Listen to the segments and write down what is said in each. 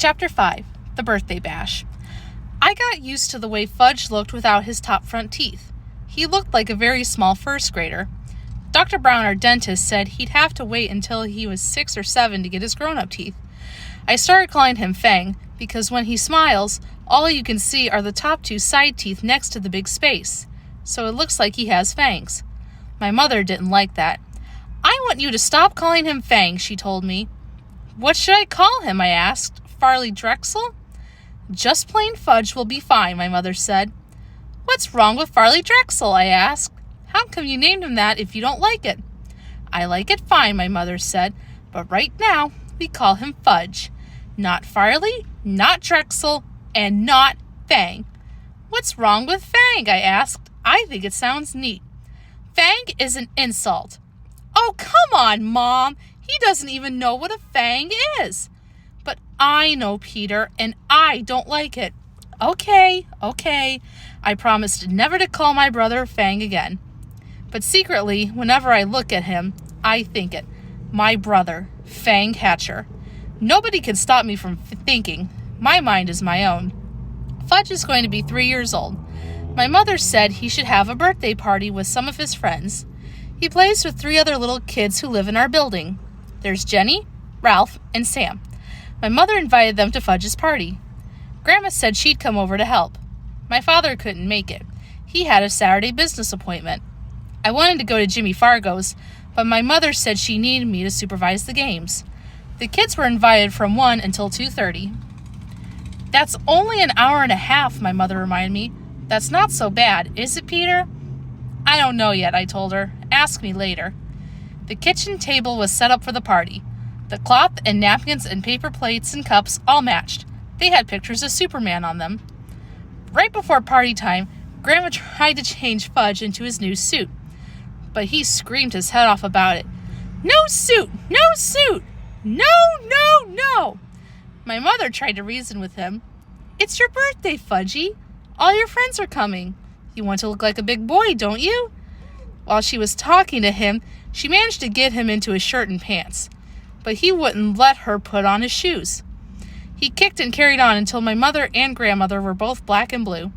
Chapter 5. The Birthday Bash. I got used to the way Fudge looked without his top front teeth. He looked like a very small first grader. Dr. Brown, our dentist, said he'd have to wait until he was 6 or 7 to get his grown-up teeth. I started calling him Fang because when he smiles, all you can see are the top 2 side teeth next to the big space. So it looks like he has fangs. My mother didn't like that. "I want you to stop calling him Fang," she told me. "What should I call him?" I asked. "Farley Drexel?" "Just plain Fudge will be fine," my mother said. "What's wrong with Farley Drexel?" I asked. "How come you named him that if you don't like it?" "I like it fine," my mother said, "but right now we call him Fudge. Not Farley, not Drexel, and not Fang." "What's wrong with Fang?" I asked. "I think it sounds neat." "Fang is an insult." "Oh, come on, Mom. He doesn't even know what a fang is." "But I know, Peter, and I don't like it." Okay. I promised never to call my brother Fang again. But secretly, whenever I look at him, I think it. My brother, Fang Hatcher. Nobody can stop me from thinking. My mind is my own. Fudge is going to be 3 years old. My mother said he should have a birthday party with some of his friends. He plays with 3 other little kids who live in our building. There's Jenny, Ralph, and Sam. My mother invited them to Fudge's party. Grandma said she'd come over to help. My father couldn't make it. He had a Saturday business appointment. I wanted to go to Jimmy Fargo's, but my mother said she needed me to supervise the games. The kids were invited from 1 until 2:30. "That's only an hour and a half," my mother reminded me. "That's not so bad, is it, Peter?" "I don't know yet," I told her. "Ask me later." The kitchen table was set up for the party. The cloth and napkins and paper plates and cups all matched. They had pictures of Superman on them. Right before party time, Grandma tried to change Fudge into his new suit. But he screamed his head off about it. "No suit! No suit! No! My mother tried to reason with him. "It's your birthday, Fudgy. All your friends are coming. You want to look like a big boy, don't you?" While she was talking to him, she managed to get him into his shirt and pants. But he wouldn't let her put on his shoes. He kicked and carried on until my mother and grandmother were both black and blue.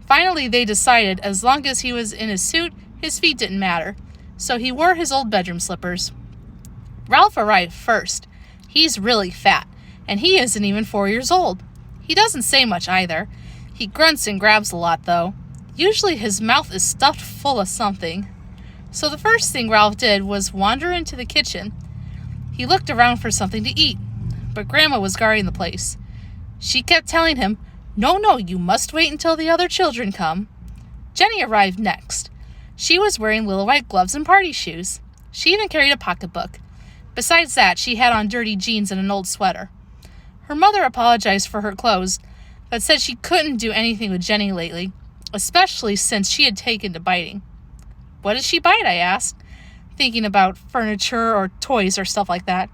Finally, they decided as long as he was in his suit, his feet didn't matter. So he wore his old bedroom slippers. Ralph arrived first. He's really fat, and he isn't even 4 years old. He doesn't say much either. He grunts and grabs a lot, though. Usually his mouth is stuffed full of something. So the first thing Ralph did was wander into the kitchen. He looked around for something to eat, but Grandma was guarding the place. She kept telling him, No, you must wait until the other children come." Jenny arrived next. She was wearing little white gloves and party shoes. She even carried a pocketbook. Besides that, she had on dirty jeans and an old sweater. Her mother apologized for her clothes, but said she couldn't do anything with Jenny lately, especially since she had taken to biting. "What did she bite?" I asked, thinking about furniture or toys or stuff like that.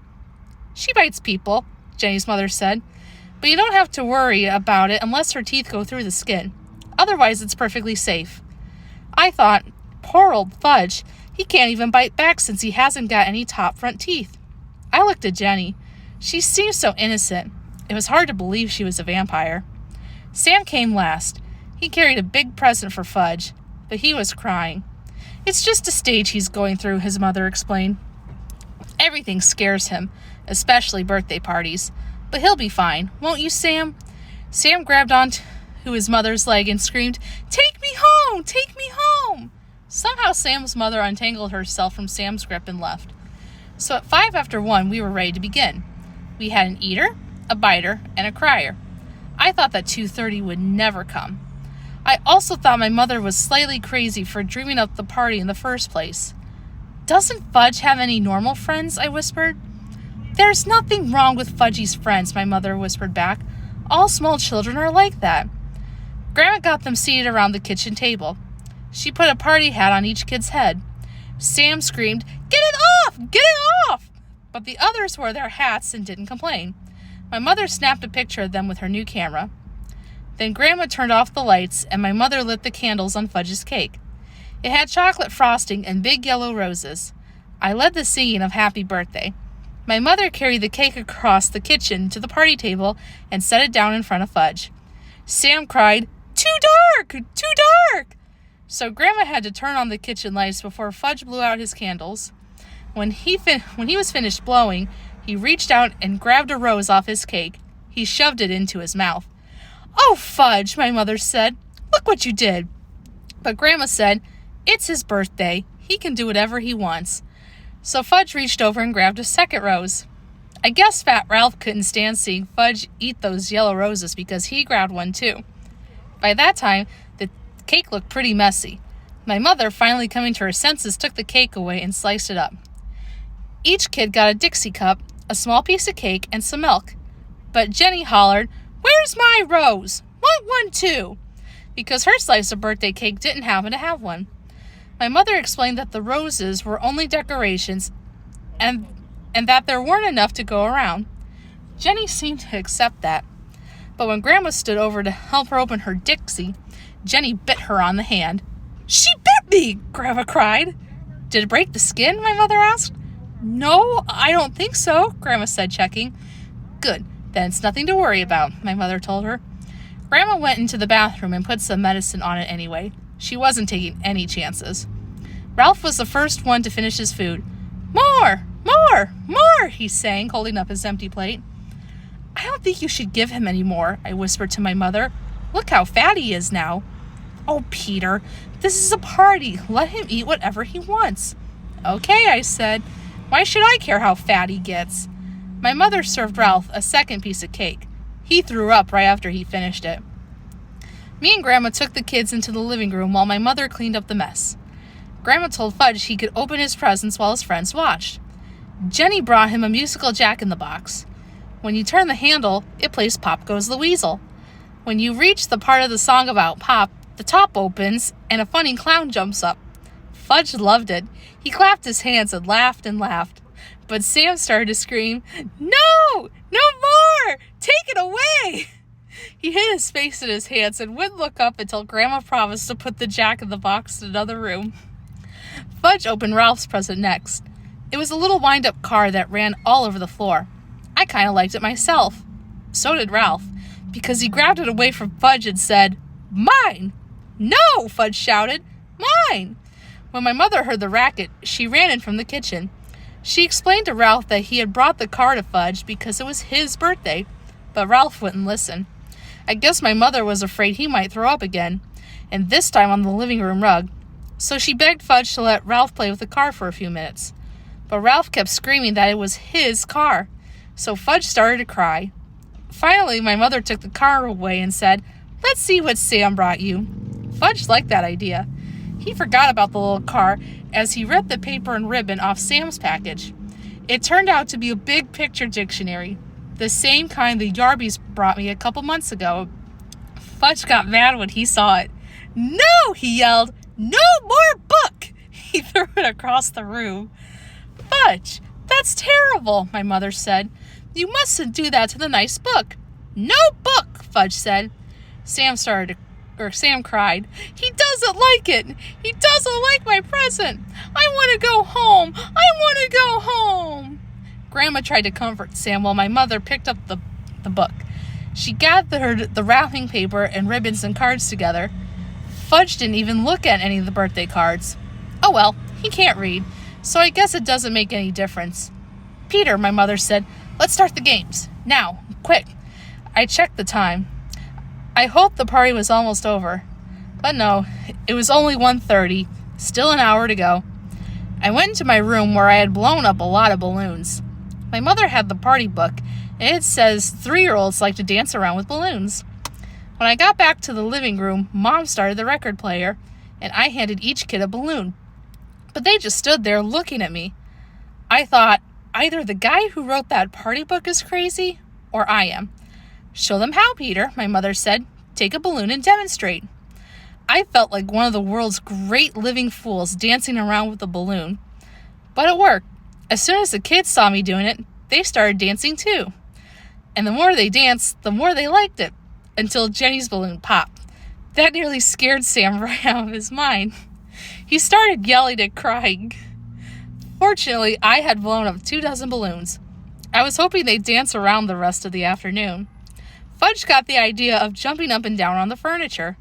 "She bites people," Jenny's mother said, "but you don't have to worry about it unless her teeth go through the skin. Otherwise, it's perfectly safe." I thought, poor old Fudge, he can't even bite back since he hasn't got any top front teeth. I looked at Jenny. She seemed so innocent. It was hard to believe she was a vampire. Sam came last. He carried a big present for Fudge, but he was crying. "It's just a stage he's going through," his mother explained. "Everything scares him, especially birthday parties. But he'll be fine, won't you, Sam?" Sam grabbed onto his mother's leg and screamed, "Take me home! Take me home!" Somehow Sam's mother untangled herself from Sam's grip and left. So at 5 after 1, we were ready to begin. We had an eater, a biter, and a crier. I thought that 2:30 would never come. I also thought my mother was slightly crazy for dreaming up the party in the first place. "Doesn't Fudge have any normal friends?" I whispered. "There's nothing wrong with Fudgy's friends," my mother whispered back. "All small children are like that." Grandma got them seated around the kitchen table. She put a party hat on each kid's head. Sam screamed, "Get it off! Get it off!" But the others wore their hats and didn't complain. My mother snapped a picture of them with her new camera. Then Grandma turned off the lights, and my mother lit the candles on Fudge's cake. It had chocolate frosting and big yellow roses. I led the singing of Happy Birthday. My mother carried the cake across the kitchen to the party table and set it down in front of Fudge. Sam cried, "Too dark! Too dark!" So Grandma had to turn on the kitchen lights before Fudge blew out his candles. When he was finished blowing, he reached out and grabbed a rose off his cake. He shoved it into his mouth. "Oh, Fudge," my mother said. "Look what you did." But Grandma said, "It's his birthday. He can do whatever he wants." So Fudge reached over and grabbed a second rose. I guess Fat Ralph couldn't stand seeing Fudge eat those yellow roses because he grabbed one too. By that time, the cake looked pretty messy. My mother, finally coming to her senses, took the cake away and sliced it up. Each kid got a Dixie cup, a small piece of cake, and some milk. But Jenny hollered, "Where's my rose? Want one too," because her slice of birthday cake didn't happen to have one. My mother explained that the roses were only decorations and that there weren't enough to go around. Jenny seemed to accept that. But when Grandma stood over to help her open her Dixie, Jenny bit her on the hand. "She bit me!" Grandma cried. "Did it break the skin?" my mother asked. "No, I don't think so," Grandma said, checking. "Good, then it's nothing to worry about," my mother told her. Grandma went into the bathroom and put some medicine on it anyway. She wasn't taking any chances. Ralph was the first one to finish his food. "More! More! More!" he sang, holding up his empty plate. "I don't think you should give him any more," I whispered to my mother. "Look how fat he is now." "Oh, Peter, this is a party. Let him eat whatever he wants." "Okay," I said. "Why should I care how fat he gets?" My mother served Ralph a second piece of cake. He threw up right after he finished it. Me and Grandma took the kids into the living room while my mother cleaned up the mess. Grandma told Fudge he could open his presents while his friends watched. Jenny brought him a musical Jack-in-the-Box. When you turn the handle, it plays Pop Goes the Weasel. When you reach the part of the song about Pop, the top opens and a funny clown jumps up. Fudge loved it. He clapped his hands and laughed and laughed. But Sam started to scream, "No! No more! Take it away!" He hid his face in his hands and wouldn't look up until Grandma promised to put the Jack-in-the-Box in another room. Fudge opened Ralph's present next. It was a little wind-up car that ran all over the floor. I kind of liked it myself. So did Ralph, because he grabbed it away from Fudge and said, "Mine!" "No!" Fudge shouted. "Mine!" When my mother heard the racket, she ran in from the kitchen. She explained to Ralph that he had brought the car to Fudge because it was his birthday, but Ralph wouldn't listen. I guess my mother was afraid he might throw up again, and this time on the living room rug. So she begged Fudge to let Ralph play with the car for a few minutes. But Ralph kept screaming that it was his car, so Fudge started to cry. Finally, my mother took the car away and said, "Let's see what Sam brought you." Fudge liked that idea. He forgot about the little car as he ripped the paper and ribbon off Sam's package. It turned out to be a big picture dictionary, the same kind the Yarbys brought me a couple months ago. Fudge got mad when he saw it. "No!" he yelled. "No more book!" He threw it across the room. "Fudge, that's terrible," my mother said. "You mustn't do that to the nice book." "No book," Fudge said. Sam cried. "He doesn't like it. He doesn't like my present. I want to go home. I want to go home." Grandma tried to comfort Sam while my mother picked up the book. She gathered the wrapping paper and ribbons and cards together. Fudge didn't even look at any of the birthday cards. Oh well, he can't read, so I guess it doesn't make any difference. "Peter," my mother said, "let's start the games. Now, quick." I checked the time. I hoped the party was almost over. But no, it was only 1:30, still an hour to go. I went into my room where I had blown up a lot of balloons. My mother had the party book, and it says 3-year-olds like to dance around with balloons. When I got back to the living room, Mom started the record player, and I handed each kid a balloon. But they just stood there looking at me. I thought, either the guy who wrote that party book is crazy, or I am. "Show them how, Peter," my mother said. "Take a balloon and demonstrate." I felt like one of the world's great living fools dancing around with a balloon. But it worked. As soon as the kids saw me doing it, they started dancing too. And the more they danced, the more they liked it, until Jenny's balloon popped. That nearly scared Sam right out of his mind. He started yelling and crying. Fortunately, I had blown up 2 dozen balloons. I was hoping they'd dance around the rest of the afternoon. Fudge got the idea of jumping up and down on the furniture.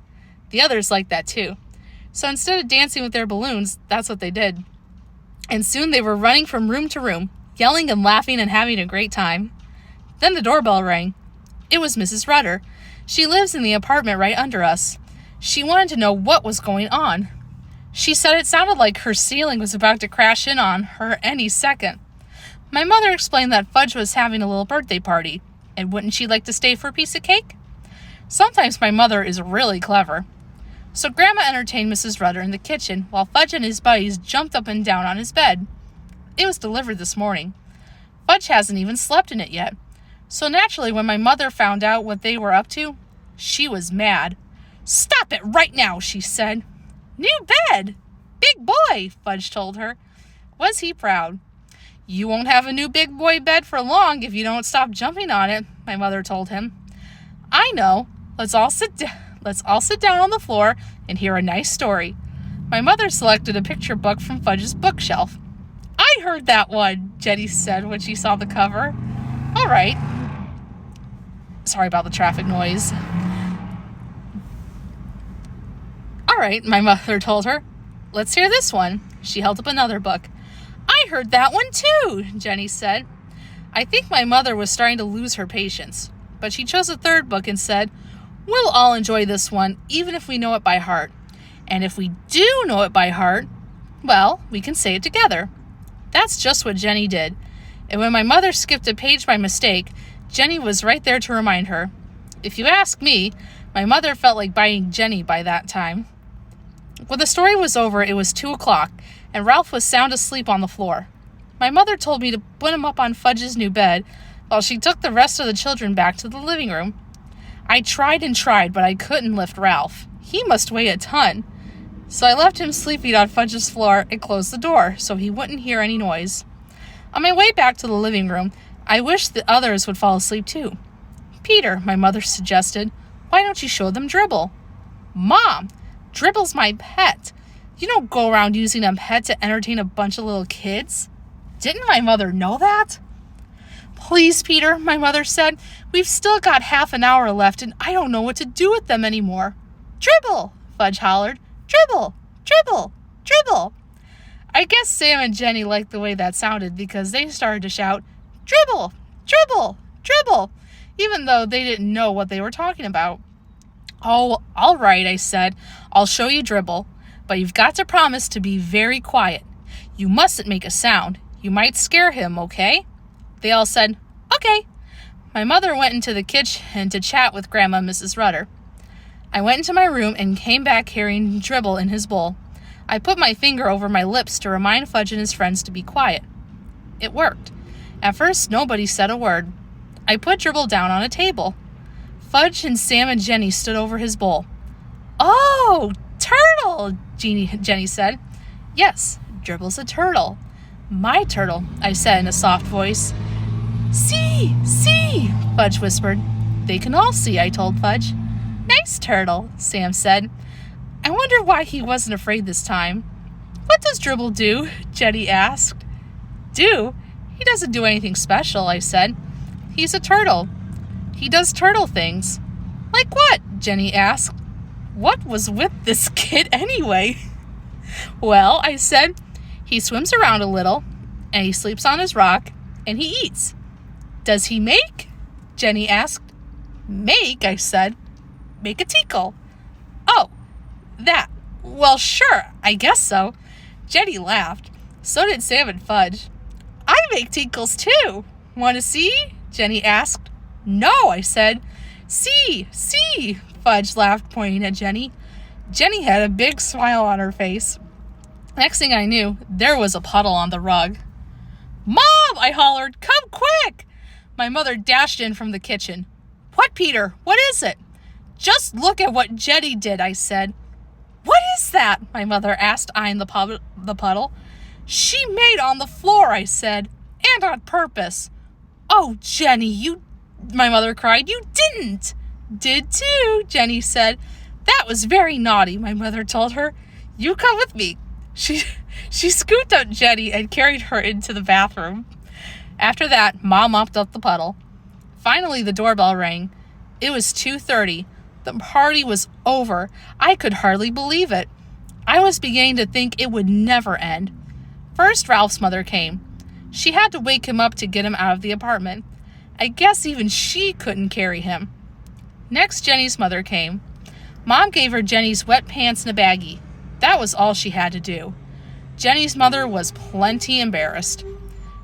The others liked that too. So instead of dancing with their balloons, that's what they did. And soon they were running from room to room, yelling and laughing and having a great time. Then the doorbell rang. It was Mrs. Rudder. She lives in the apartment right under us. She wanted to know what was going on. She said it sounded like her ceiling was about to crash in on her any second. My mother explained that Fudge was having a little birthday party, and wouldn't she like to stay for a piece of cake? Sometimes my mother is really clever. So Grandma entertained Mrs. Rudder in the kitchen while Fudge and his buddies jumped up and down on his bed. It was delivered this morning. Fudge hasn't even slept in it yet. So naturally, when my mother found out what they were up to, she was mad. "Stop it right now," she said. "New bed! Big boy," Fudge told her. Was he proud? "You won't have a new big boy bed for long if you don't stop jumping on it," my mother told him. "I know. Let's all sit down on the floor and hear a nice story." My mother selected a picture book from Fudge's bookshelf. "I heard that one," Jenny said when she saw the cover. "All right." Sorry about the traffic noise. "All right," my mother told her. "Let's hear this one." She held up another book. "I heard that one too," Jenny said. I think my mother was starting to lose her patience, but she chose a third book and said, "We'll all enjoy this one, even if we know it by heart. And if we do know it by heart, well, we can say it together." That's just what Jenny did. And when my mother skipped a page by mistake, Jenny was right there to remind her. If you ask me, my mother felt like biting Jenny by that time. When the story was over, it was 2 o'clock, and Ralph was sound asleep on the floor. My mother told me to put him up on Fudge's new bed, while she took the rest of the children back to the living room. I tried and tried, but I couldn't lift Ralph. He must weigh a ton. So I left him sleeping on Fudge's floor and closed the door so he wouldn't hear any noise. On my way back to the living room, I wished the others would fall asleep too. "Peter," my mother suggested, "why don't you show them Dribble?" "Mom, Dribble's my pet. You don't go around using a pet to entertain a bunch of little kids." Didn't my mother know that? "Please, Peter," my mother said. "We've still got half an hour left, and I don't know what to do with them anymore." "Dribble!" Fudge hollered. "Dribble! Dribble! Dribble!" I guess Sam and Jenny liked the way that sounded because they started to shout, "Dribble! Dribble! Dribble!" even though they didn't know what they were talking about. "Oh, all right," I said. "I'll show you Dribble, but you've got to promise to be very quiet. You mustn't make a sound. You might scare him, okay?" They all said, "Okay." My mother went into the kitchen to chat with Grandma and Mrs. Rudder. I went into my room and came back carrying Dribble in his bowl. I put my finger over my lips to remind Fudge and his friends to be quiet. It worked. At first, nobody said a word. I put Dribble down on a table. Fudge and Sam and Jenny stood over his bowl. "Oh, turtle," Jenny said. "Yes, Dribble's a turtle." "My turtle," I said in a soft voice. "See, see," Fudge whispered. "They can all see," I told Fudge. "Nice turtle," Sam said. I wonder why he wasn't afraid this time. "What does Dribble do?" Jenny asked. "Do? He doesn't do anything special," I said. "He's a turtle. He does turtle things." "Like what?" Jenny asked. What was with this kid anyway? "Well," I said, "he swims around a little, and he sleeps on his rock, and he eats." "Does he make?" Jenny asked. "Make?" I said. "Make a tinkle." "Oh, that. Well, sure, I guess so." Jenny laughed. So did Sam and Fudge. "I make tinkles too. Want to see?" Jenny asked. "No," I said. "See, see," Fudge laughed, pointing at Jenny. Jenny had a big smile on her face. Next thing I knew, there was a puddle on the rug. "Mom!" I hollered. "Come quick!" My mother dashed in from the kitchen. "What, Peter? What is it?" "Just look at what Jenny did," I said. "What is that?" my mother asked, eyeing the puddle. "She made on the floor," I said, "and on purpose." "Oh, Jenny, my mother cried. "You didn't." "Did too," Jenny said. "That was very naughty," my mother told her. "You come with me." She scooped up Jenny and carried her into the bathroom. After that, Mom mopped up the puddle. Finally, the doorbell rang. It was 2:30. The party was over. I could hardly believe it. I was beginning to think it would never end. First, Ralph's mother came. She had to wake him up to get him out of the apartment. I guess even she couldn't carry him. Next, Jenny's mother came. Mom gave her Jenny's wet pants and a baggie. That was all she had to do. Jenny's mother was plenty embarrassed.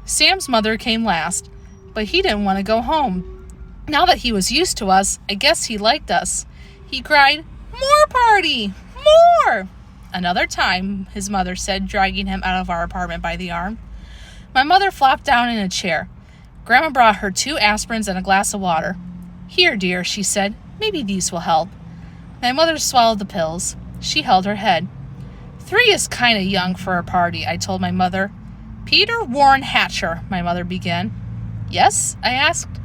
Sam's mother came last, but he didn't want to go home. Now that he was used to us, I guess he liked us. He cried, "More party! More!" Another time, his mother said, dragging him out of our apartment by the arm. My mother flopped down in a chair. Grandma brought her 2 aspirins and a glass of water. "Here, dear," she said. "Maybe these will help." My mother swallowed the pills. She held her head. 3 is kind of young for a party, I told my mother. "Peter Warren Hatcher," my mother began. "Yes?" I asked.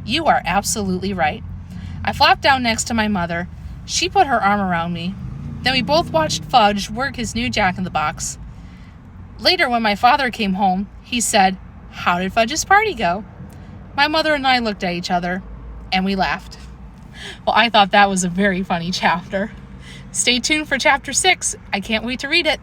"You are absolutely right." I flopped down next to my mother. She put her arm around me. Then we both watched Fudge work his new Jack-in-the-Box. Later, when my father came home, he said, "How did Fudge's party go?" My mother and I looked at each other, and we laughed. Well, I thought that was a very funny chapter. Stay tuned for chapter 6. I can't wait to read it.